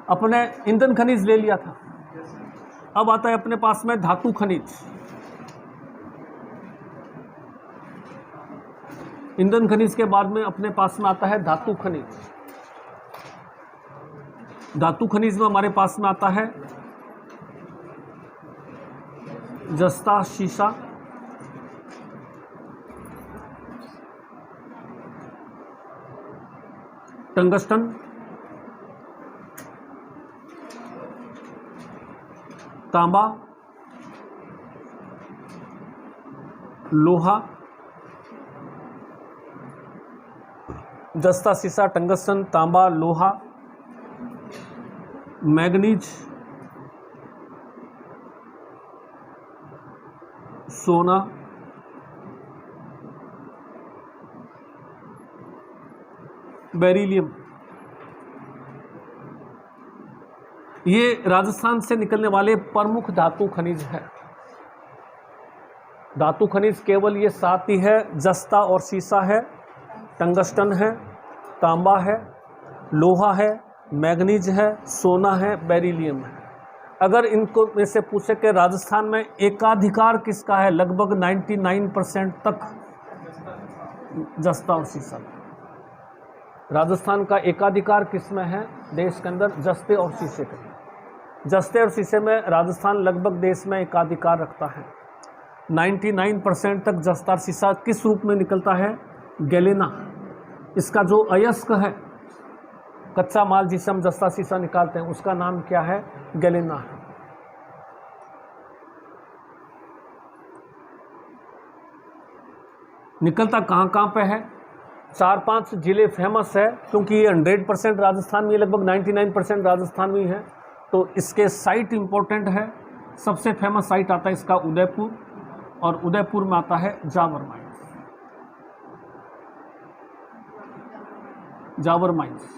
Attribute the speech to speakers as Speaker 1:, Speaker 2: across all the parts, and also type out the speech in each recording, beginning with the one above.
Speaker 1: अपने ईंधन खनिज ले लिया था। अब आता है अपने पास में धातु खनिज। ईंधन खनिज के बाद में अपने पास में आता है धातु खनिज। धातु खनिज में हमारे पास में आता है जस्ता, शीशा, टंगस्टन, तांबा, लोहा, जस्ता, शीशा, टंगस्टन, तांबा, लोहा, मैग्नीज, सोना, बेरिलियम। ये राजस्थान से निकलने वाले प्रमुख धातु खनिज है। धातु खनिज केवल ये 7 ही है, जस्ता और शीशा है, टंगस्टन है, तांबा है, लोहा है, मैग्नीज है, सोना है, बेरिलियम है। अगर इनको में से पूछे कि राजस्थान में एकाधिकार किसका है, लगभग 99% तक जस्ता और शीशा। राजस्थान का एकाधिकार किस में है देश के अंदर? जस्ते और शीशे के। जस्ते और शीशे में राजस्थान लगभग देश में एकाधिकार रखता है। 99% तक जस्ता और शीशा किस रूप में निकलता है? गैलेना। इसका जो अयस्क है, कच्चा माल जिसे हम जस्ता शीशा निकालते हैं, उसका नाम क्या है? गैलेना है। निकलता कहाँ कहाँ पे है? 4-5 जिले फेमस है, क्योंकि ये 100% राजस्थान में, लगभग 99% राजस्थान में है, तो इसके साइट इंपॉर्टेंट है। सबसे फेमस साइट आता है इसका उदयपुर, और उदयपुर में आता है जावर माइंस। जावर माइंस,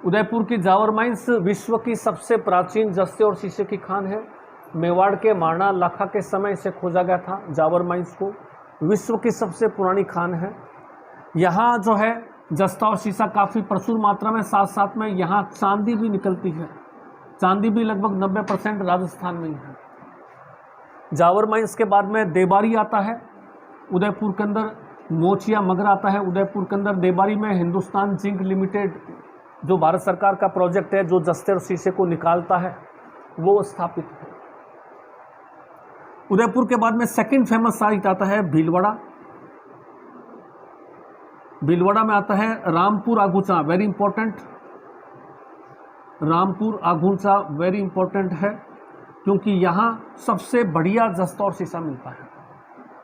Speaker 1: उदयपुर की जावर माइंस विश्व की सबसे प्राचीन जस्ते और शीशे की खान है। मेवाड़ के मारना लाखा के समय से खोजा गया था जावर माइंस को। विश्व की सबसे पुरानी खान है। यहाँ जो है जस्ता और शीशा काफ़ी प्रचुर मात्रा में, साथ साथ में यहाँ चांदी भी निकलती है। चांदी भी लगभग 90% राजस्थान में ही है। जावर माइंस के बाद में देबारी आता है उदयपुर के अंदर, मोचिया मगरा आता है उदयपुर के अंदर। देबारी में हिंदुस्तान जिंक लिमिटेड, जो भारत सरकार का प्रोजेक्ट है, जो जस्ते और शीशे को निकालता है, वो स्थापित है। उदयपुर के बाद में सेकंड फेमस साइट आता है भीलवाड़ा। भीलवाड़ा में आता है Rampur Agucha, very important. Rampur Agucha very important है, क्योंकि यहाँ सबसे बढ़िया जस्ता और शीशा मिलता है।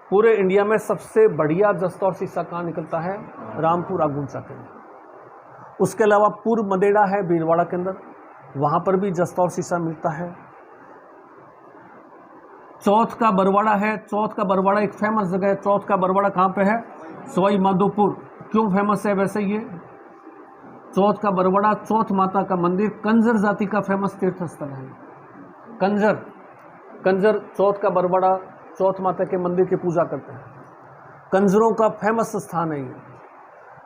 Speaker 1: पूरे इंडिया में सबसे बढ़िया जस्ता और शीशा कहाँ निकलता है? रामपुर आगूचा के अंदर। उसके अलावा पूर्व मदेड़ा है भीलवाड़ा के अंदर, वहाँ पर भी जस्ता और शीशा मिलता है। चौथ का बरवाड़ा है। चौथ का बरवाड़ा एक फेमस जगह है। चौथ का बरवाड़ा कहाँ पे है? सवाई माधोपुर। क्यों फेमस है वैसे ये? चौथ का बरवाड़ा चौथ माता का मंदिर, कंजर जाति का फेमस तीर्थ स्थल है। कंजर चौथ का बरवाड़ा चौथ माता के मंदिर की पूजा करते हैं। कंजरों का फेमस स्थान है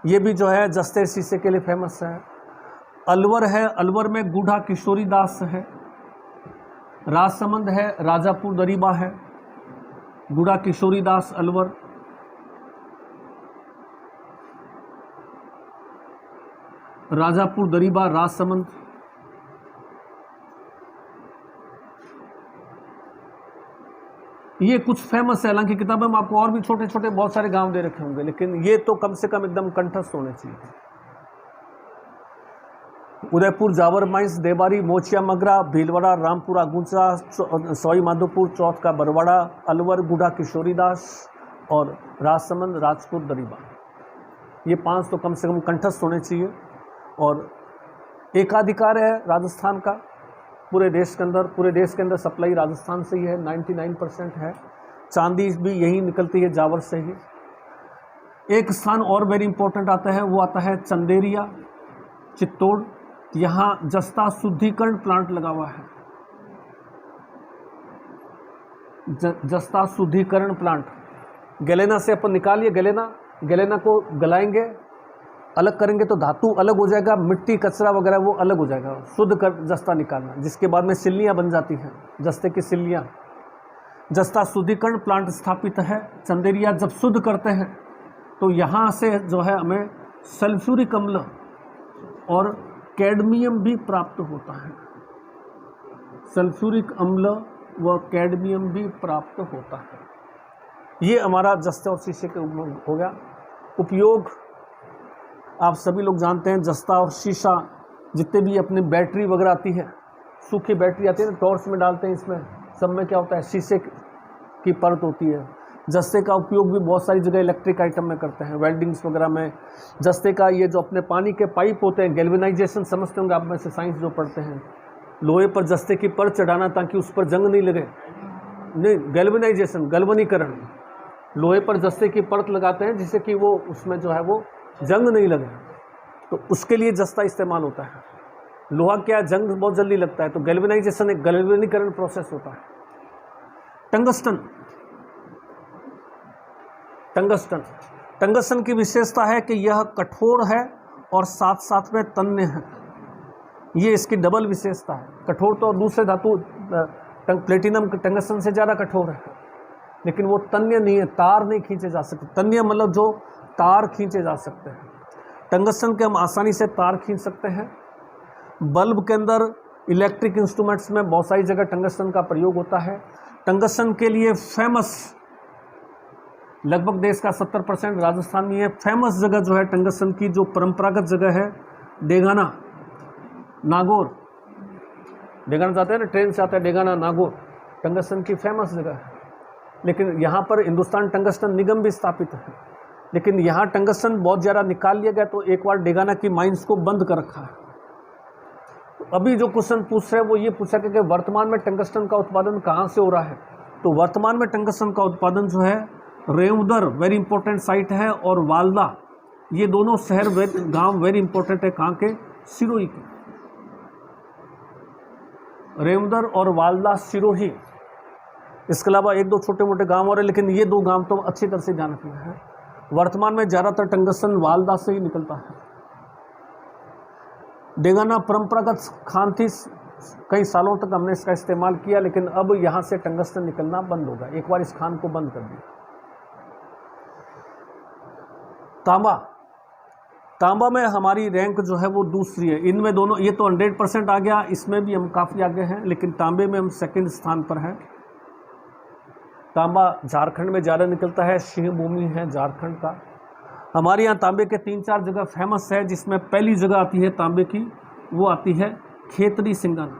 Speaker 1: ये भी जो है जस्ते शीशे के लिए फेमस है। अलवर है, अलवर में गूढ़ा किशोरी दास है। राजसमंद है, राजापुर दरीबा है। गूढ़ा किशोरी दास अलवर। राजापुर दरीबा, राजसमंद। ये कुछ फेमस है। हालांकि किताबों में आपको और भी छोटे छोटे बहुत सारे गांव दे रखे होंगे, लेकिन ये तो कम से कम एकदम कंठस्थ होने चाहिए। उदयपुर, जावर माइंस, देबारी, मोचिया मगरा, भीलवाड़ा, रामपुर आगूचा, सवाई माधोपुर, चौथ का बरवाड़ा, अलवर, गूढ़ा किशोरीदास और राजसमंद, राजपुर दरीबा। ये 5 तो कम से कम कंठस्थ होने चाहिए। और एकाधिकार है राजस्थान का पूरे देश के अंदर। पूरे देश के अंदर सप्लाई राजस्थान से ही है, 99% है। चांदी भी यही निकलती है जावर से ही। एक स्थान और वेरी इंपॉर्टेंट आता है, वो आता है चंदेरिया, चित्तौड़। यहाँ जस्ता शुद्धिकरण प्लांट लगा हुआ है। जस्ता शुद्धिकरण प्लांट। गैलेना से अपन निकालिए, गैलेना को गलाएंगे अलग करेंगे तो धातु अलग हो जाएगा, मिट्टी कचरा वगैरह वो अलग हो जाएगा, शुद्ध कर जस्ता निकालना, जिसके बाद में सिल्लियाँ बन जाती हैं, जस्ते की सिल्लियाँ। जस्ता शुद्धिकरण प्लांट स्थापित है। चंदेरिया जब शुद्ध करते हैं तो यहाँ से जो है हमें सल्फ्यूरिक अम्ल और कैडमियम भी प्राप्त होता है। सल्फ्यूरिक अम्ल व कैडमियम भी प्राप्त होता है। ये हमारा जस्ते और शीशे के हो गया। उपयोग आप सभी लोग जानते हैं, जस्ता और शीशा जितने भी अपनी बैटरी वगैरह आती है, सूखी बैटरी आती है ना, टॉर्च में डालते हैं, इसमें सब में क्या होता है, शीशे की परत होती है। जस्ते का उपयोग भी बहुत सारी जगह इलेक्ट्रिक आइटम में करते हैं, वेल्डिंग्स वगैरह में। जस्ते का ये जो अपने पानी के पाइप होते हैं, गैल्वेनाइजेशन समझते होंगे आप में से, साइंस जो पढ़ते हैं, लोहे पर जस्ते की परत चढ़ाना ताकि उस पर जंग नहीं लगे, नहीं, गैल्वेनाइजेशन, गलवनीकरण, लोहे पर जस्ते की परत लगाते हैं जिससे कि वो उसमें जो है वो जंग नहीं लगे, तो उसके लिए जस्ता इस्तेमाल होता है। लोहा क्या, जंग बहुत जल्दी लगता है, तो गैल्वेनाइजेशन एक गलवनीकरण प्रोसेस होता है। टंगस्टन, टंगस्टन, टंगस्टन की विशेषता है कि यह कठोर है और साथ साथ में तन्य है। ये इसकी डबल विशेषता है। कठोर तो दूसरे धातु प्लेटिनम टंगस्टन से ज़्यादा कठोर है, लेकिन वो तन्य नहीं है, तार नहीं खींचे जा सकते। तन्य मतलब जो तार खींचे जा सकते हैं। टंगस्टन के हम आसानी से तार खींच सकते हैं। बल्ब के अंदर, इलेक्ट्रिक इंस्ट्रूमेंट्स में बहुत सारी जगह टंगस्टन का प्रयोग होता है। टंगस्टन के लिए फेमस, लगभग देश का 70% राजस्थान में है। फेमस जगह जो है टंगस्टन की, जो परंपरागत जगह है, डेगाना, नागौर। डेगाना जाते हैं ना, ट्रेन से आता है डेगाना, नागौर, टंगस्टन की फेमस जगह है। लेकिन यहाँ पर हिंदुस्तान टंगस्टन निगम भी स्थापित है, लेकिन यहाँ टंगस्टन बहुत ज़्यादा निकाल लिया गया, तो एक बार डेगाना की माइंस को बंद कर रखा है। तो अभी जो क्वेश्चन पूछ रहे हैं वो ये पूछा कि वर्तमान में टंगस्टन का उत्पादन कहाँ से हो रहा है। तो वर्तमान में टंगस्टन का उत्पादन जो है रेउदर, वेरी इंपॉर्टेंट साइट है, और वालदा, ये दोनों शहर गांव वेरी इंपॉर्टेंट है। कहाँ के, सिरोही के। रेउदर और वालदा, सिरोही। इसके अलावा एक दो छोटे मोटे गांव और है, लेकिन ये दो गांव तो अच्छी तरह से ध्यान रखना है। वर्तमान में ज़्यादातर टंगस्टन वालदा से ही निकलता है। डेगाना परंपरागत खान थी, कई सालों तक हमने इसका इस्तेमाल किया, लेकिन अब यहाँ से टंगस्टन निकलना बंद होगा, एक बार इस खान को बंद कर दिया। तांबा, तांबा में हमारी रैंक जो है वो दूसरी है। इनमें दोनों, ये तो 100% आ गया, इसमें भी हम काफ़ी आगे हैं, लेकिन तांबे में हम सेकंड स्थान पर हैं। तांबा झारखंड में ज़्यादा निकलता है, सिंह भूमि है झारखंड का। हमारे यहाँ तांबे के 3-4 जगह फेमस है, जिसमें पहली जगह आती है तांबे की, वो आती है खेतड़ी सिंगाना।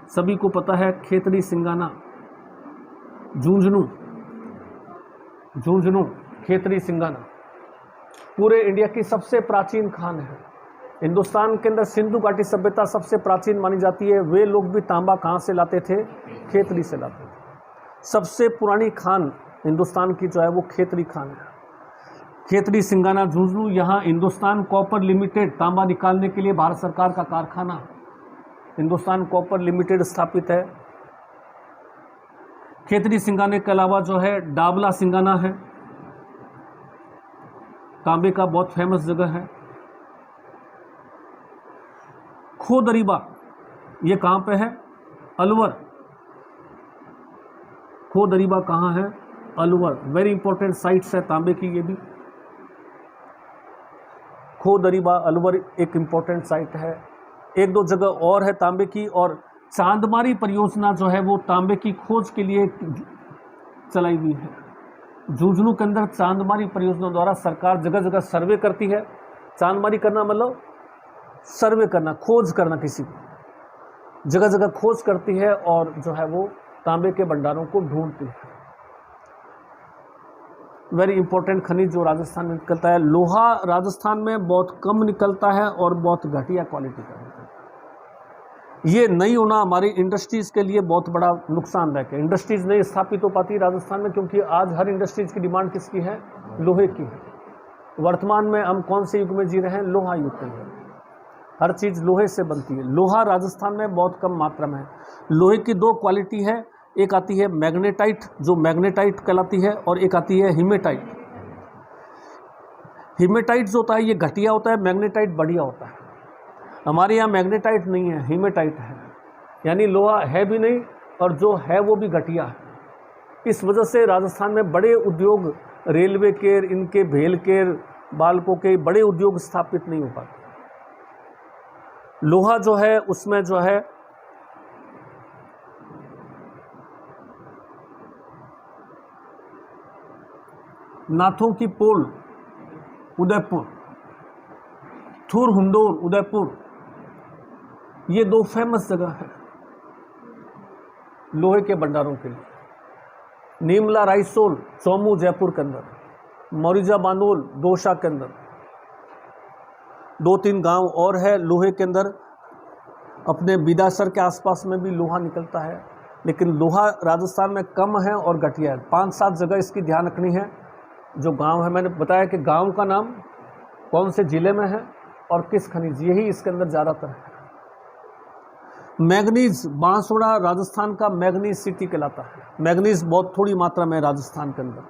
Speaker 1: सभी को पता है खेतड़ी सिंगाना, झुंझुनू, झुंझुनू, खेतड़ी सिंगाना पूरे इंडिया की सबसे प्राचीन खान है। हिंदुस्तान के अंदर सिंधु घाटी सभ्यता सबसे प्राचीन मानी जाती है। वे लोग भी तांबा कहाँ से लाते थे, खेतड़ी से लाते थे। सबसे पुरानी खान हिंदुस्तान की जो है वो खेतड़ी खान है। खेतड़ी सिंगाना, झुंझुनू। यहाँ हिंदुस्तान कॉपर लिमिटेड, तांबा निकालने के लिए भारत सरकार का कारखाना हिंदुस्तान कॉपर लिमिटेड स्थापित है। खेतड़ी सिंगाने के अलावा जो है डाबला सिंगाना है, तांबे का बहुत फेमस जगह है। खोदरीबा, ये कहाँ पे है, अलवर। खोदरीबा कहाँ है, अलवर, वेरी इंपॉर्टेंट साइट्स है तांबे की ये भी। खोदरीबा, अलवर एक इंपॉर्टेंट साइट है। एक दो जगह और है तांबे की, और चांदमारी परियोजना जो है वो तांबे की खोज के लिए चलाई हुई है। झुंझुनू के अंदर चांदमारी परियोजना द्वारा सरकार जगह जगह सर्वे करती है। चांदमारी करना मतलब सर्वे करना, खोज करना, किसी को जगह जगह खोज करती है और जो है वो तांबे के भंडारों को ढूंढती है। वेरी इंपॉर्टेंट खनिज जो राजस्थान में निकलता है। लोहा राजस्थान में बहुत कम निकलता है और बहुत घटिया क्वालिटी का निकलता है। ये नहीं होना हमारी इंडस्ट्रीज़ के लिए बहुत बड़ा नुकसानदायक है। इंडस्ट्रीज़ नहीं स्थापित हो पाती राजस्थान में, क्योंकि आज हर इंडस्ट्रीज़ की डिमांड किसकी है, लोहे की है। वर्तमान में हम कौन से युग में जी रहे हैं, लोहा युग में। हर चीज़ लोहे से बनती है। लोहा राजस्थान में बहुत कम मात्रा में है। लोहे की दो क्वालिटी है, एक आती है मैग्नेटाइट, जो मैग्नेटाइट कहलाती है, और एक आती है हीमेटाइट। हीमेटाइट जो होता है ये घटिया होता है, मैग्नेटाइट बढ़िया होता है। हमारे यहाँ मैग्नेटाइट नहीं है, हीमेटाइट है, यानी लोहा है भी नहीं और जो है वो भी घटिया है। इस वजह से राजस्थान में बड़े उद्योग, रेलवे के, इनके भेल के, बालकों के बड़े उद्योग स्थापित नहीं हो पाते। लोहा जो है उसमें जो है नाथों की पोल उदयपुर, थूर हुंडोर उदयपुर, ये 2 फेमस जगह है लोहे के भंडारों के लिए। नीमला राइसोल चौमू जयपुर के अंदर, मोरिजा बांदोल दोसा के अंदर, 2-3 गांव और है लोहे के अंदर। अपने बिदासर के आसपास में भी लोहा निकलता है, लेकिन लोहा राजस्थान में कम है और घटिया है। 5-7 जगह इसकी ध्यान रखनी है। जो गांव है, मैंने बताया कि गांव का नाम कौन से ज़िले में है और किस खनिज, यही इसके अंदर ज़्यादातर है। मैग्नीज, बांसवाड़ा राजस्थान का मैग्नीज सिटी कहलाता है। मैग्नीज बहुत थोड़ी मात्रा में राजस्थान के अंदर,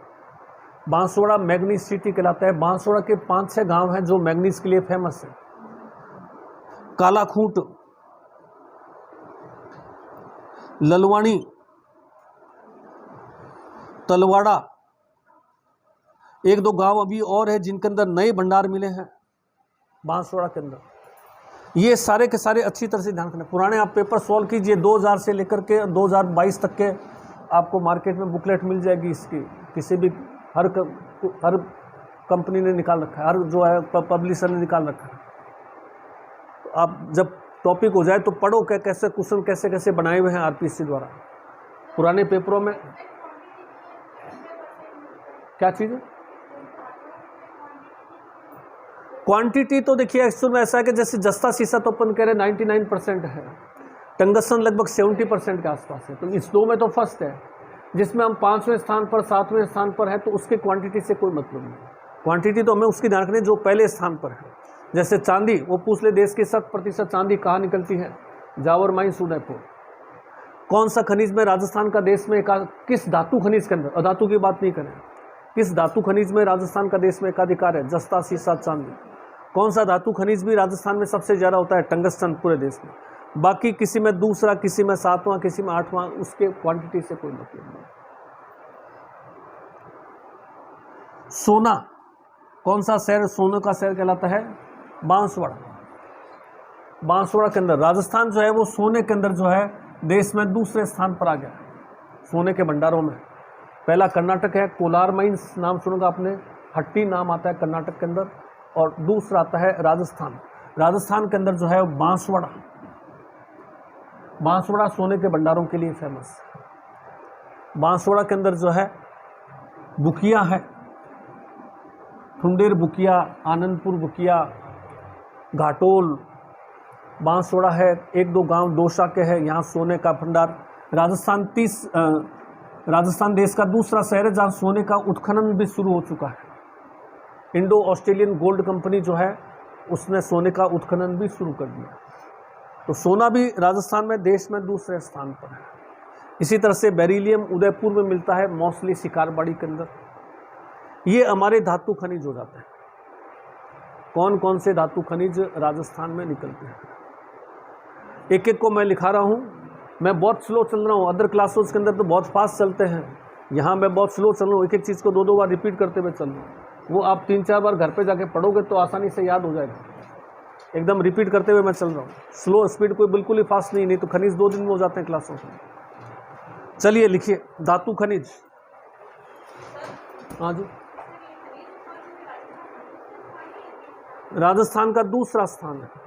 Speaker 1: बांसवाड़ा मैग्नीज सिटी कहलाता है। बांसवाड़ा के 5-6 गांव हैं जो मैग्नीज के लिए फेमस है। कालाखूंट, ललवाणी, तलवाड़ा, 1-2 गांव अभी और है जिनके अंदर नए भंडार मिले हैं बांसवाड़ा के अंदर। ये सारे के सारे अच्छी तरह से ध्यान रखना। पुराने आप पेपर सॉल्व कीजिए, 2000 से लेकर के 2022 तक के आपको मार्केट में बुकलेट मिल जाएगी इसकी। किसी भी हर कंपनी ने निकाल रखा है, हर जो है पब्लिशर ने निकाल रखा है। तो आप जब टॉपिक हो जाए तो पढ़ो कैसे क्वेश्चन कैसे कैसे बनाए हुए हैं आरपीएससी द्वारा पुराने पेपरों में। क्या चीज़ है क्वांटिटी? तो देखिए एक्चुअल में ऐसा है कि जैसे जस्ता शीशा तो अपन कह रहे 99% है, टंगस्टन लगभग 70% के आसपास है। तो इस 2 में तो फर्स्ट है, जिसमें हम 5वें स्थान पर 7वें स्थान पर है, तो उसकी क्वांटिटी से कोई मतलब नहीं। क्वांटिटी तो हमें उसकी ध्यान रखनी जो पहले स्थान पर है। जैसे चांदी, वो पूछ ले देश की 100% चांदी कहाँ निकलती है? जावर माइंस उदयपुर। कौन सा खनिज में राजस्थान का देश में किस धातु खनिज के अंदर, अधातु की बात नहीं करें, किस धातु खनिज में राजस्थान का देश में एकाधिकार है? जस्ता शीशा चांदी। कौन सा धातु खनिज भी राजस्थान में सबसे ज़्यादा होता है? टंगस्टन पूरे देश में। बाकी किसी में दूसरा, किसी में 7वां, किसी में 8वां, उसके क्वांटिटी से कोई मतलब नहीं। सोना, कौन सा शहर सोने का शहर कहलाता है? बांसवाड़ा। बांसवाड़ा के अंदर राजस्थान जो है वो सोने के अंदर जो है देश में दूसरे स्थान पर आ गया सोने के भंडारों में। पहला कर्नाटक है, कोलार माइंस नाम सुनोगा आपने, हट्टी नाम आता है कर्नाटक के अंदर, और दूसरा आता है राजस्थान। राजस्थान के अंदर जो है बांसवाड़ा, बांसवाड़ा सोने के भंडारों के लिए फेमस। बांसवाड़ा के अंदर जो है बुकिया है, ठुंडेर बुकिया, आनंदपुर बुकिया, घाटोल, बांसवाड़ा है। 1-2 गांव दोसा के हैं, यहाँ सोने का भंडार। राजस्थान देश का दूसरा शहर है जहाँ सोने का उत्खनन भी शुरू हो चुका है। इंडो ऑस्ट्रेलियन गोल्ड कंपनी जो है उसने सोने का उत्खनन भी शुरू कर दिया। तो सोना भी राजस्थान में देश में दूसरे स्थान पर है। इसी तरह से बेरिलियम उदयपुर में मिलता है, मोस्टली शिकारबाड़ी के अंदर। ये हमारे धातु खनिज हो जाते हैं। कौन कौन से धातु खनिज राजस्थान में निकलते हैं, एक एक को मैं लिखा रहा हूँ। मैं बहुत स्लो चल रहा हूँ, अदर क्लासेस के अंदर तो बहुत फास्ट चलते हैं, यहाँ मैं बहुत स्लो चल रहा हूँ। एक एक चीज़ को 2-2 बार रिपीट करते हुए चल रहा हूँ। वो आप 3-4 बार घर पे जाके पढ़ोगे तो आसानी से याद हो जाएगा। एकदम रिपीट करते हुए मैं चल रहा हूँ, स्लो स्पीड, कोई बिल्कुल ही फास्ट नहीं तो खनिज 2 दिन में हो जाते हैं क्लासों में। चलिए लिखिए, धातु खनिज। हाँ जी, राजस्थान का दूसरा स्थान है।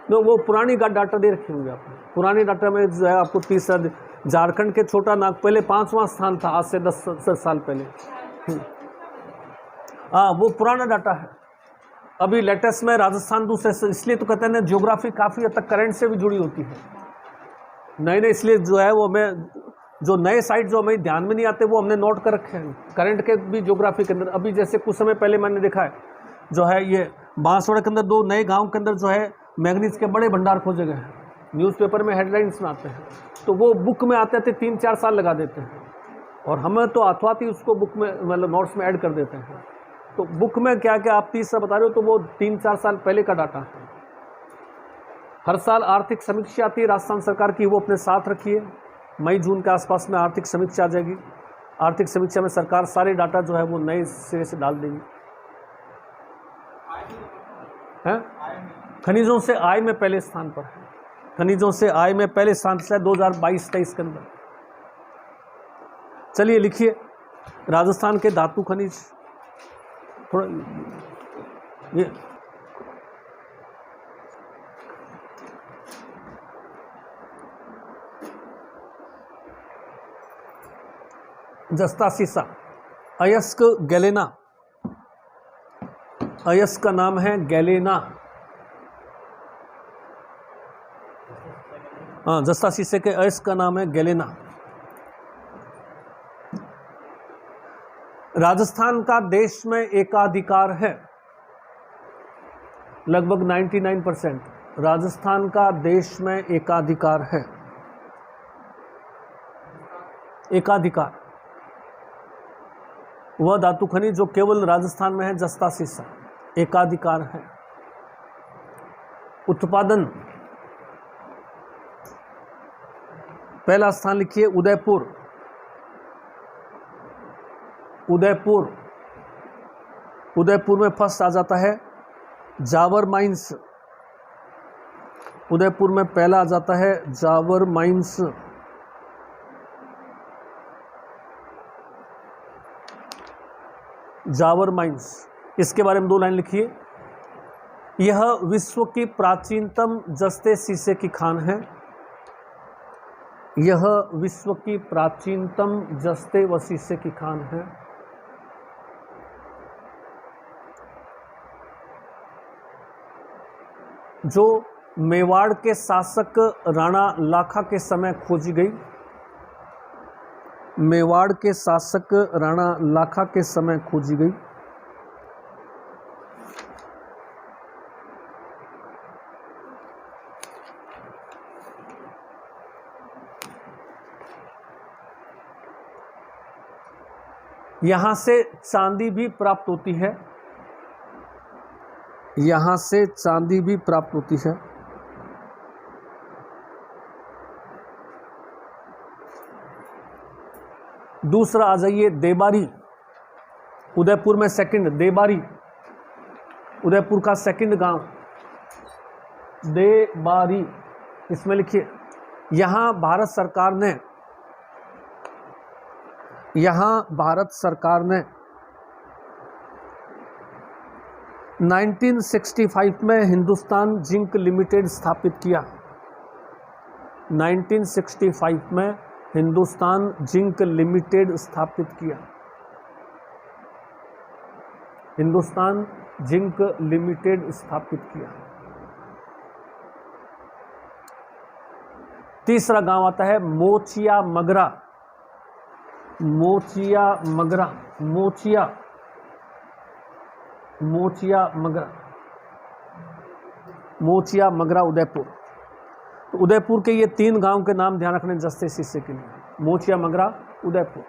Speaker 1: तो वो पुरानी डाटा दे रखी होंगे आपने। पुरानी डाटा में जो है आपको 30, झारखंड के छोटा नाग पहले 5वां स्थान था, आज से 10 साल पहले। हाँ, वो पुराना डाटा है। अभी लेटेस्ट में राजस्थान दूसरे, इसलिए तो कहते हैं ना ज्योग्राफी काफ़ी हद तक करंट से भी जुड़ी होती है। नए इसलिए जो है वो हमें जो नए साइट जो हमें ध्यान में नहीं आते वो हमने नोट कर रखे हैं करंट के भी ज्योग्राफी के अंदर। अभी जैसे कुछ समय पहले मैंने देखा है जो है ये बांसवाड़ा के अंदर 2 नए गांव के अंदर जो है मैग्नीज के बड़े भंडार खोजे गए हैं। न्यूज़पेपर में हेडलाइंस में आते हैं, तो वो बुक में आते थे 3-4 साल लगा देते हैं, और हमें तो हाथों हाथ ही उसको बुक में मतलब नोट्स में ऐड कर देते हैं। तो बुक में क्या क्या आप 30 बता रहे हो, तो वो 3-4 साल पहले का डाटा है। हर साल आर्थिक समीक्षा आती है राजस्थान सरकार की, वो अपने साथ रखिए। मई जून के आसपास में आर्थिक समीक्षा आ जाएगी। आर्थिक समीक्षा में सरकार सारे डाटा जो है वो नए सिरे से डाल देगी। हैं? खनिजों से आय में पहले स्थान पर है, खनिजों से आय में पहले स्थान से 2022-23 के अंदर। चलिए लिखिए, राजस्थान के धातु खनिज, थोड़ा ये जस्ता सीसा, अयस्क गैलेना, अयस्क का नाम है गैलेना। हाँ, जस्ता सीसे के अयस्क का नाम है गैलेना। राजस्थान का देश में एकाधिकार है, लगभग 99%। राजस्थान का देश में एकाधिकार है, एकाधिकार। वह धातु खनिज जो केवल राजस्थान में है, जस्ता सीसा, एकाधिकार है। उत्पादन, पहला स्थान लिखिए उदयपुर, उदयपुर, उदयपुर में फर्स्ट आ जाता है जावर माइंस, उदयपुर में पहला आ जाता है जावर माइंस। जावर माइंस, इसके बारे में 2 लाइन लिखिए। यह विश्व की प्राचीनतम जस्ते शीशे की खान है, यह विश्व की प्राचीनतम जस्ते व शीशे की खान है। जो मेवाड़ के शासक राणा लाखा के समय खोजी गई, मेवाड़ के शासक राणा लाखा के समय खोजी गई। यहां से चांदी भी प्राप्त होती है, यहां से चांदी भी प्राप्त होती है। दूसरा आ जाइए देबारी, उदयपुर में सेकंड, देबारी, उदयपुर का सेकंड गांव देबारी, इसमें लिखिए। यहां भारत सरकार ने, यहां भारत सरकार ने 1965 में हिंदुस्तान जिंक लिमिटेड स्थापित किया, 1965 में हिंदुस्तान जिंक लिमिटेड स्थापित किया, हिंदुस्तान जिंक लिमिटेड स्थापित किया। तीसरा गांव आता है मोचिया मगरा, मोचिया मगरा, मोचिया, मोचिया मगरा, मोचिया मगरा उदयपुर। तो उदयपुर के ये 3 गांव के नाम ध्यान रखने जस्ते शीशे के लिए, मोचिया मगरा उदयपुर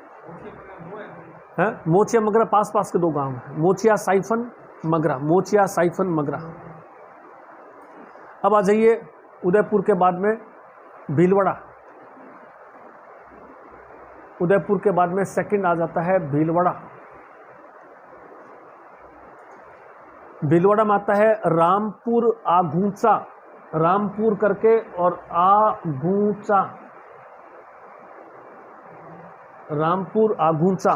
Speaker 1: है। मोचिया मगरा पास पास के 2 गांव हैं, मोचिया साइफन मगरा, मोचिया साइफन मगरा। अब आ जाइए उदयपुर के बाद में भीलवाड़ा, उदयपुर के बाद में सेकंड आ जाता है भीलवाड़ा। भीलवाड़ा में आता है रामपुर आगूचा, रामपुर करके और आगूचा, रामपुर आगूचा,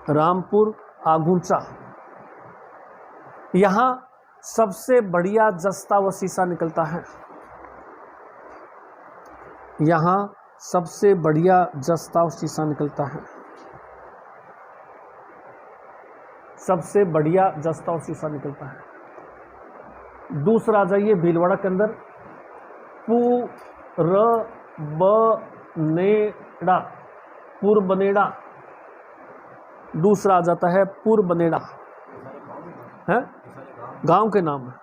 Speaker 1: रामपुर आगूचा। यहां सबसे बढ़िया जस्ता व शीशा निकलता है, यहां सबसे बढ़िया जस्ता व शीशा निकलता है, सबसे बढ़िया जस्ता और शीशा निकलता है। दूसरा आ जाइए भीलवाड़ा के अंदर पुरबनेड़ा, पुरबनेड़ा, दूसरा आ जाता है पुरबनेड़ा, है गांव के नाम है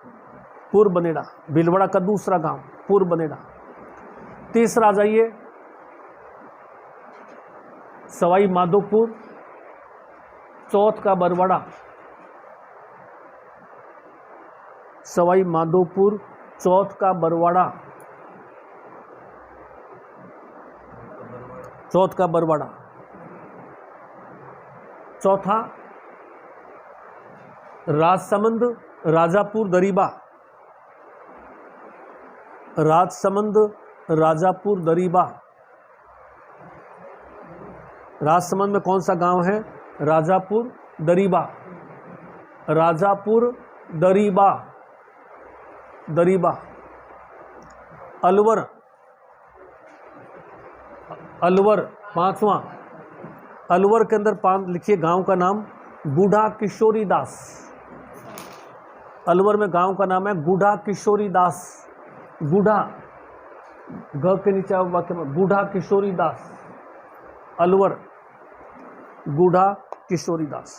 Speaker 1: पुरबनेड़ा, भीलवाड़ा का दूसरा गांव पुरबनेड़ा। तीसरा आ जाइए सवाई माधोपुर, चौथ का बरवाड़ा, सवाई माधोपुर, चौथ का बरवाड़ा, चौथ का बरवाड़ा। चौथा राजसमंद, राजापुर, दरीबा, राजसमंद, राजापुर, दरीबा। राजसमंद में कौन सा गांव है? राजापुर दरीबा, राजापुर दरीबा, दरीबा। अलवर, अलवर पांचवा, अलवर के अंदर लिखिए गांव का नाम बूढ़ा किशोरी दास। अलवर में गांव का नाम है बूढ़ा किशोरी दास। बूढ़ा ग के नीचे वाक्य में बूढ़ा किशोरी दास, अलवर बूढ़ा किशोरी दास।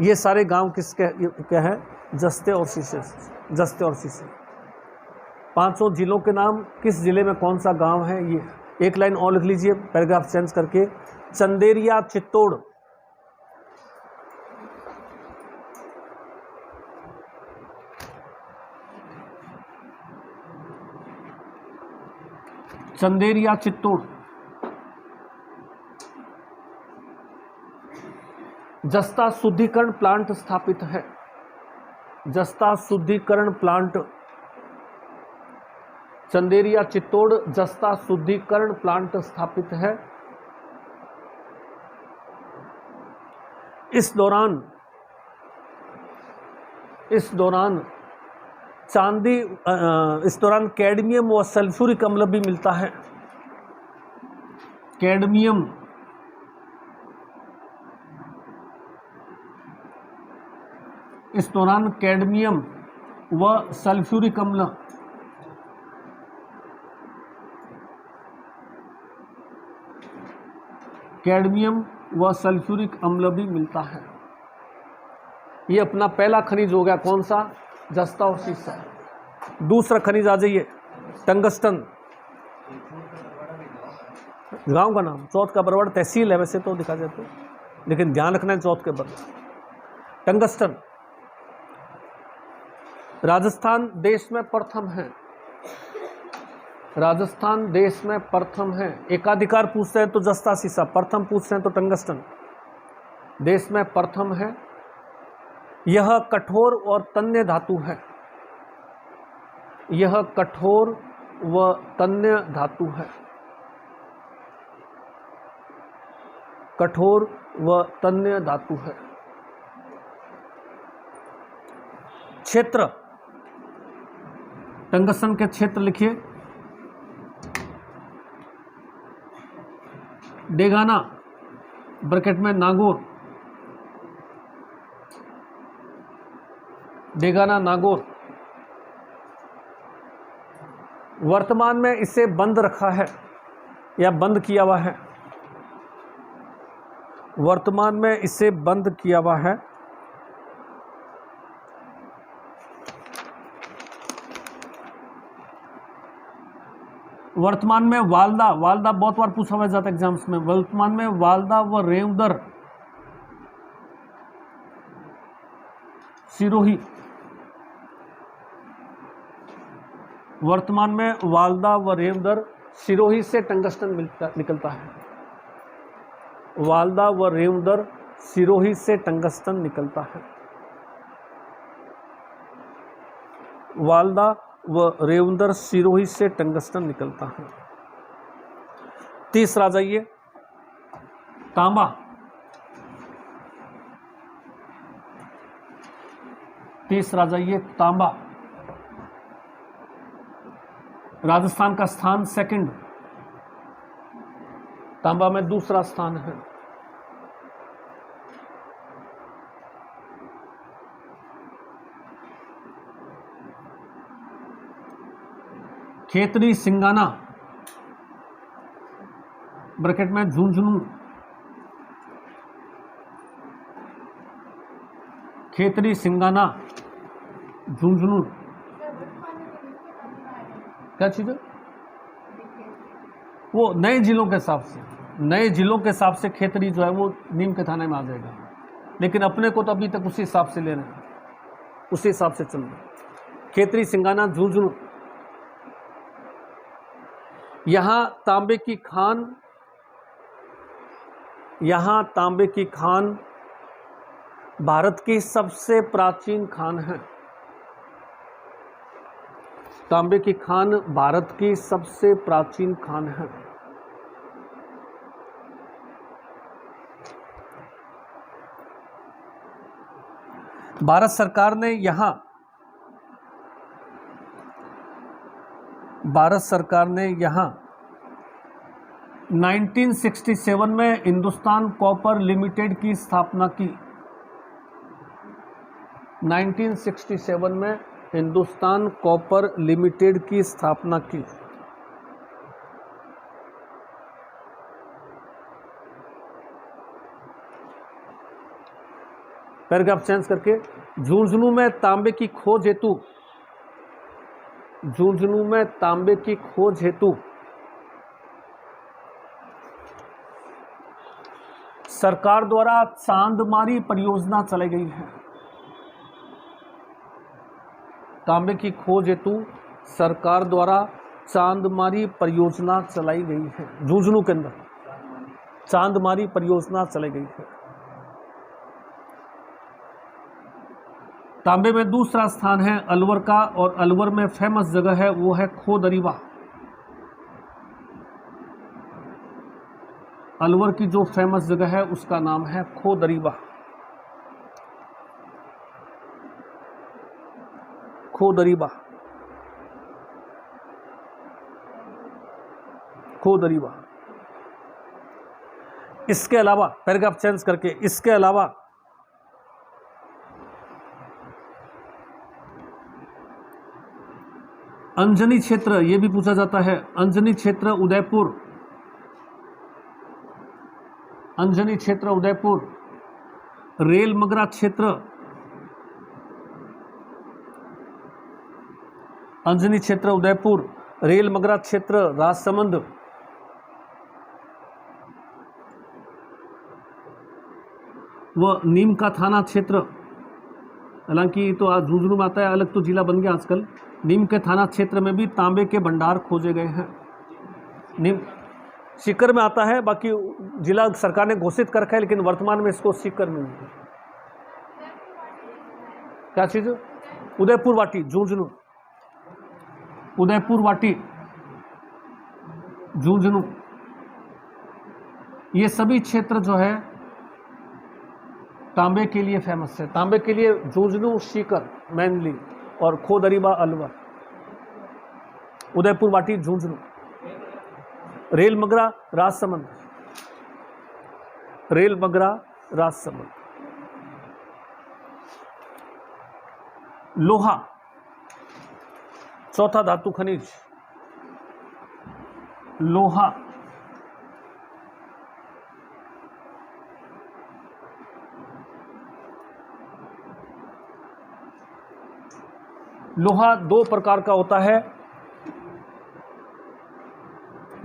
Speaker 1: ये सारे गांव किसके क्या है? जस्ते और शीशे, जस्ते और शीशे। पांचों जिलों के नाम, किस जिले में कौन सा गांव है? ये एक लाइन और लिख लीजिए पैराग्राफ चेंज करके। चंदेरिया, चित्तौड़, चंदेरिया चित्तौड़। जस्ता शुद्धिकरण प्लांट स्थापित है, जस्ता शुद्धिकरण प्लांट, चंदेरिया चित्तौड़ जस्ता शुद्धिकरण प्लांट स्थापित है। इस दौरान चांदी, इस दौरान कैडमियम व सल्फ्यूरिक अम्ल भी मिलता है। कैडमियम इस दौरान कैडमियम व सल्फ्यूरिक अम्ल कैडमियम व सल्फ्यूरिक अम्ल भी मिलता है। ये अपना पहला खनिज हो गया, कौन सा? जस्ता और शीशा। दूसरा खनिज आ जाइए, टंगस्टन। गांव का नाम चौथ का बरवाड़ा तहसील है वैसे तो दिखा जाते, लेकिन ध्यान रखना है चौथ के बरवाड़ा। टंगस्टन राजस्थान देश में प्रथम है, राजस्थान देश में प्रथम है। एकाधिकार पूछते हैं तो जस्ता शीशा, प्रथम पूछते हैं तो टंगस्टन। देश में प्रथम है। यह कठोर और तन्य धातु है, यह कठोर व तन्य धातु है, कठोर व तन्य धातु है। क्षेत्र, टंगस्टन के क्षेत्र लिखिए। डेगाना ब्रैकेट में नागौर, डेगाना नागौर। वर्तमान में इसे बंद रखा है या बंद किया हुआ है, वर्तमान में इसे बंद किया हुआ है। वर्तमान में वालदा, वालदा बहुत बार पूछा हुआ जाता है एग्जाम्स में। वर्तमान में वालदा व रेवदर, सिरोही। वर्तमान में वालदा व रेवदर, सिरोही से टंगस्टन निकलता है। वालदा व रेवदर, सिरोही से टंगस्टन निकलता है। वालदा व रेवंदर, सिरोही से टंगस्टन निकलता है। तीसरा जाइए, तांबा। तीसरा जाइए, तांबा। राजस्थान का स्थान सेकंड, तांबा में दूसरा स्थान है। खेतरी सिंगाना ब्रैकेट में झुंझुनू, खेतरी सिंगाना झुंझुनू। क्या चीज है वो? नए जिलों के हिसाब से, नए जिलों के हिसाब से खेतरी जो है वो नीम के थाने में आ जाएगा। लेकिन अपने को तो अभी तक उसी हिसाब से ले रहे हैं, उसी हिसाब से चल रहे हैं। खेतरी, सिंगाना, झुंझुनू, यहाँ तांबे की खान, यहाँ तांबे की खान भारत की सबसे प्राचीन खान है। तांबे की खान भारत की सबसे प्राचीन खान है। भारत सरकार ने यहाँ 1967 में हिंदुस्तान कॉपर लिमिटेड की स्थापना की। 1967 में हिंदुस्तान कॉपर लिमिटेड की स्थापना की। पैराग्राफ चेंज करके, झुंझुनू में तांबे की खोज हेतु, झुंझुनू में तांबे की खोज हेतु सरकार द्वारा चांदमारी परियोजना चलाई गई है। तांबे की खोज हेतु सरकार द्वारा चांदमारी परियोजना चलाई गई है। झुंझुनू के अंदर चांदमारी परियोजना चलाई गई है। तांबे में दूसरा स्थान है अलवर का, और अलवर में फेमस जगह है वो है खोदरीवा। अलवर की जो फेमस जगह है उसका नाम है खोदरीवा। खोदरीवा, खोदरीवा। इसके अलावा पैराग्राफ चेंज करके, इसके अलावा अंजनी क्षेत्र, ये भी पूछा जाता है। अंजनी क्षेत्र उदयपुर, अंजनी क्षेत्र उदयपुर, रेल मगरा क्षेत्र, अंजनी क्षेत्र उदयपुर, रेल मगरा क्षेत्र राजसमंद, व नीम का थाना क्षेत्र, हालांकि तो आज झुंझुनू में आता है, अलग तो जिला बन गया आजकल। नीम के थाना क्षेत्र में भी तांबे के भंडार खोजे गए हैं। नीम सीकर में आता है, बाकी जिला सरकार ने घोषित कर रखा है, लेकिन वर्तमान में इसको सीकर में नहीं है। क्या चीज? उदयपुर वाटी, झुंझुनू, उदयपुर वाटी, झुंझुनू, ये सभी क्षेत्र जो है तांबे के लिए फेमस है। तांबे के लिए झुंझुनू, सीकर मेनली, और खोदरीबा, अलवर, उदयपुर वाटी, झुंझुनू, रेल मगरा, राजसमंद, रेल मगरा, राजसमंद। लोहा, चौथा धातु खनिज, लोहा, लोहा दो प्रकार का होता है,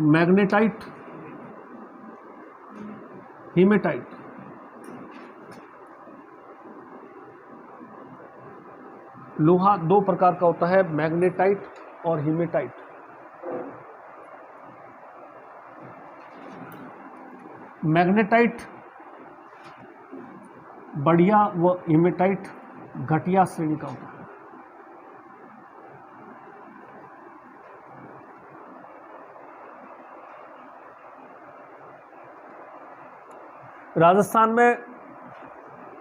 Speaker 1: मैग्नेटाइट, हीमेटाइट। लोहा दो प्रकार का होता है, मैग्नेटाइट और हीमेटाइट। मैग्नेटाइट बढ़िया व हीमेटाइट घटिया श्रेणी का होता है। राजस्थान में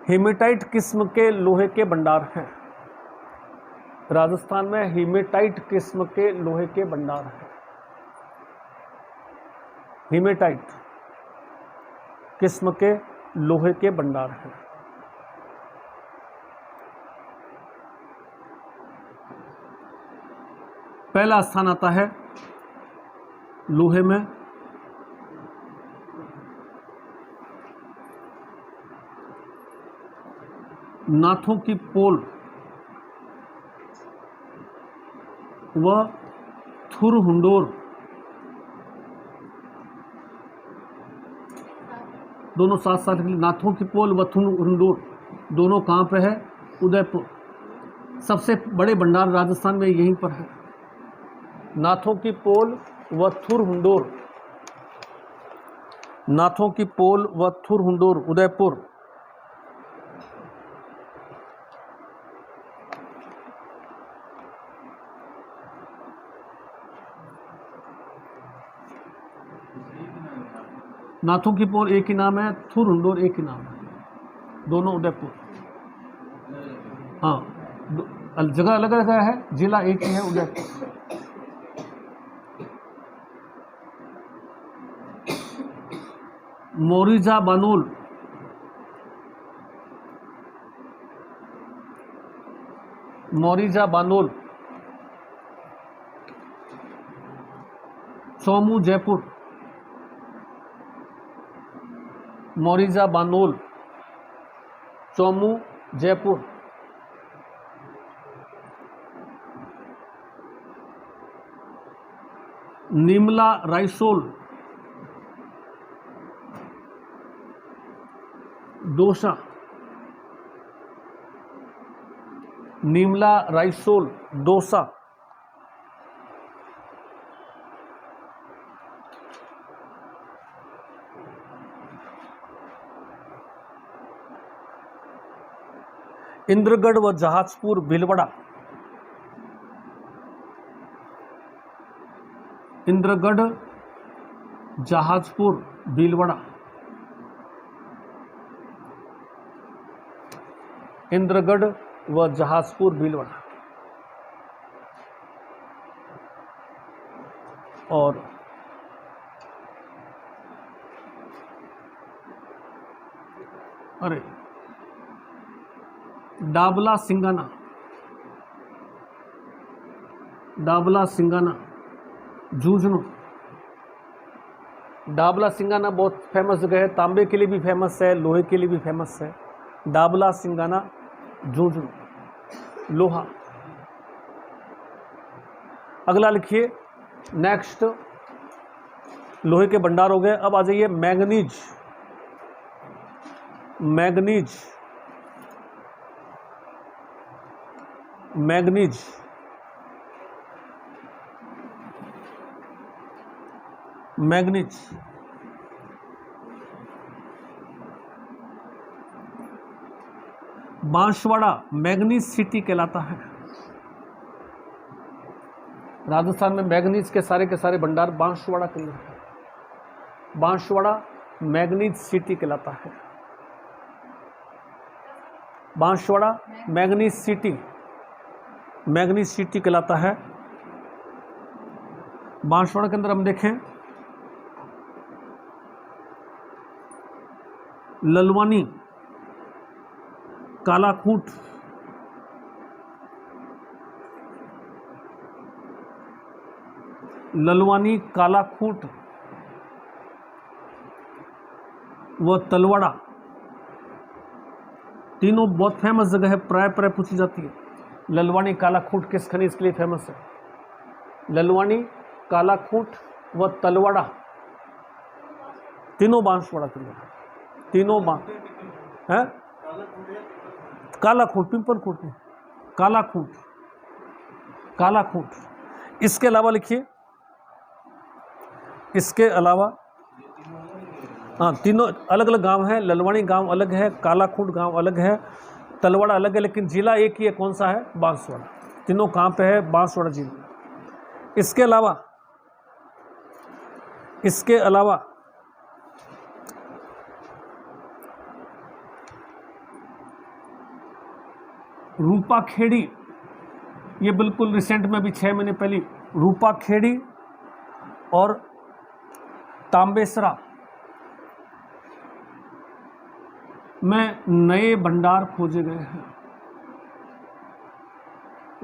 Speaker 1: हीमेटाइट किस्म के लोहे के भंडार हैं। राजस्थान में हीमेटाइट किस्म के लोहे के भंडार हैं। हीमेटाइट किस्म के लोहे के भंडार हैं। पहला स्थान आता है लोहे में नाथों की पोल व थुरहुंडोर, दोनों साथ साथ लिख लीजिए। नाथों की पोल व थुरहुंडोर दोनों कहाँ पे है? उदयपुर। सबसे बड़े भंडार राजस्थान में यहीं पर है। नाथों की पोल व थुरहुंडोर, नाथों की पोल व थुरहुंडोर उदयपुर। नाथों की पोल एक ही नाम है, थुरहुंडोर एक ही नाम है, दोनों उदयपुर। हाँ, जगह अलग अलग है, जिला एक ही है, उदयपुर। मोरिजा बानोल, मोरिजा बानोल। चौमू जयपुर, मोरिजा बानोल, चौमू जयपुर। निमला रायसोल, दौसा, निमला रायसोल दौसा। इंद्रगढ़ व जहाजपुर भीलवाड़ा, इंद्रगढ़ जहाजपुर भीलवाड़ा, इंद्रगढ़ व जहाजपुर भीलवाड़ा। और अरे डाबला सिंगाना, डाबला सिंगाना झुंझुनू। डाबला सिंगाना बहुत फेमस जगह है, तांबे के लिए भी फेमस है, लोहे के लिए भी फेमस है। डाबला सिंगाना झुंझुनू, लोहा। अगला लिखिए, नेक्स्ट लोहे के भंडार हो गए। अब आ जाइए manganese, manganese, manganese. Manganese Banswara manganese city कहलाता है। राजस्थान में मैंगनीज के सारे भंडार बांसवाड़ा के अंदर है। बांसवाड़ा मैंगनीज सिटी कहलाता है। Banswara manganese city, manganese city कहलाता है। बांसवाड़ा के अंदर हम देखें, ललवानी, कालाकूट, ललवानी, कालाकूट व तलवाड़ा, तीनों बहुत फेमस जगह है, प्राय पूछी जाती है। ललवानी कालाकूट किस खनिज के लिए फेमस है? ललवानी, कालाकूट व तलवाड़ा, तीनों बांसवाड़ा के अंदर, तीनों है। कालाकूट, पिंपलकूट में कालाकूट, कालाकूट। इसके अलावा लिखिए, इसके अलावा हाँ, तीनों अलग अलग गांव हैं। ललवानी गांव अलग है, कालाकूट गांव अलग है, तलवाड़ा अलग है, लेकिन जिला एक ही है। कौन सा है? बांसवाड़ा। तीनों कहाँ पे है? बांसवाड़ा जिला। इसके अलावा, इसके अलावा रूपा खेड़ी, ये बिल्कुल रिसेंट में भी 6 महीने पहले रूपा खेड़ी और तांबेसरा में नए भंडार खोजे गए हैं।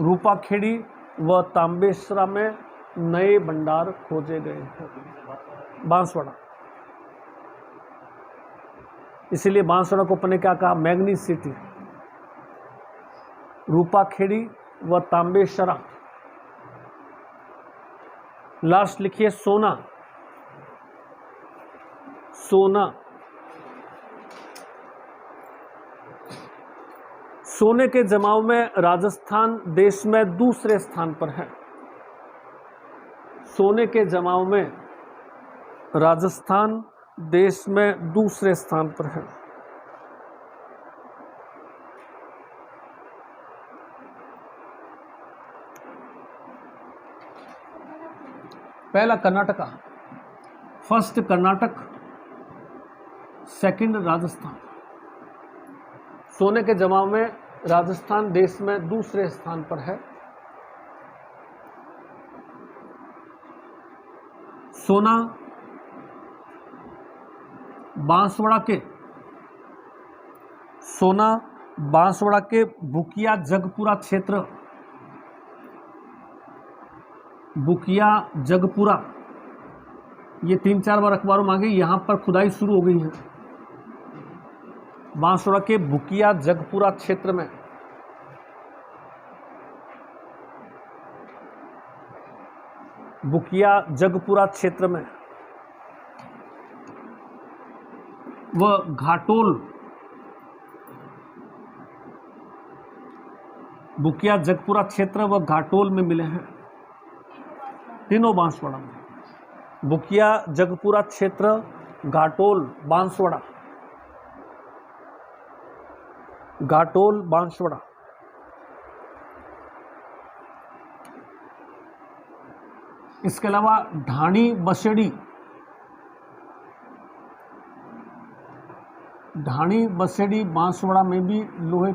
Speaker 1: रूपा खेड़ी व तांबेसरा में नए भंडार खोजे गए हैं। बांसवाड़ा, इसीलिए बांसवाड़ा को अपने क्या कहा? Manganese city. रूपा खेड़ी व तांबेसरा। लास्ट लिखिए सोना, सोना, सोने के जमाव में राजस्थान देश में दूसरे स्थान पर है। सोने के जमाव में राजस्थान देश में दूसरे स्थान पर है। पहला कर्नाटका, फर्स्ट कर्नाटक, सेकंड राजस्थान। सोने के जमाव में राजस्थान देश में दूसरे स्थान पर है। सोना बांसवाड़ा के, सोना बांसवाड़ा के बुकिया जगपुरा क्षेत्र, बुकिया जगपुरा, ये 3-4 बार अखबारों में आ गई। यहां पर खुदाई शुरू हो गई है। बांसवाड़ा के बुकिया जगपुरा क्षेत्र में बुकिया जगपुरा क्षेत्र में वह घाटोल, बुकिया जगपुरा क्षेत्र व घाटोल में मिले हैं। तीनों बांसवाड़ा में, बुकिया जगपुरा क्षेत्र, घाटोल, बांसवाड़ा, घाटोल, बांसवाड़ा। इसके अलावा ढाणी बसेड़ी, ढाणी बसेड़ी बांसवाड़ा में भी लोहे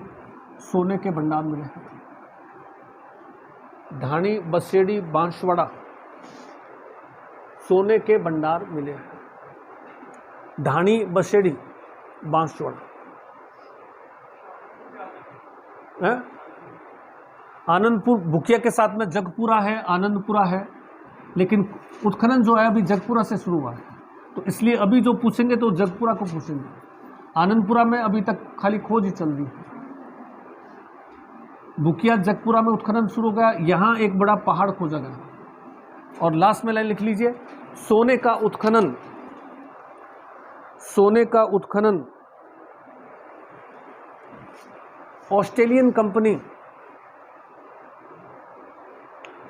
Speaker 1: सोने के भंडार मिले हैं। ढाणी बसेड़ी बांसवाड़ा सोने के भंडार मिले हैं। ढाणी बसेड़ी बांसवाड़ा। आनंदपुर, बुकिया के साथ में जगपुरा है, आनंदपुरा है, लेकिन उत्खनन जो है अभी जगपुरा से शुरू हुआ है, तो इसलिए अभी जो पूछेंगे तो जगपुरा को पूछेंगे। आनंदपुरा में अभी तक खाली खोज ही चल रही है। बुकिया जगपुरा में उत्खनन शुरू हो गया, यहां एक बड़ा पहाड़ खोजा गया। और लास्ट में लाइन लिख लीजिए, सोने का उत्खनन, सोने का उत्खनन ऑस्ट्रेलियन कंपनी,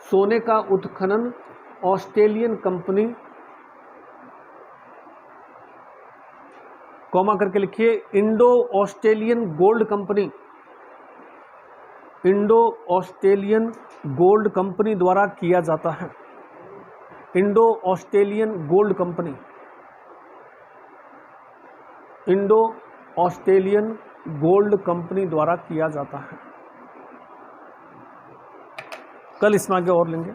Speaker 1: सोने का उत्खनन ऑस्ट्रेलियन कंपनी, कॉमा करके लिखिए, Indo Australian gold company, Indo Australian gold company द्वारा किया जाता है। Indo Australian gold company, Indo Australian gold company द्वारा किया जाता है। कल इसमें आगे और लेंगे।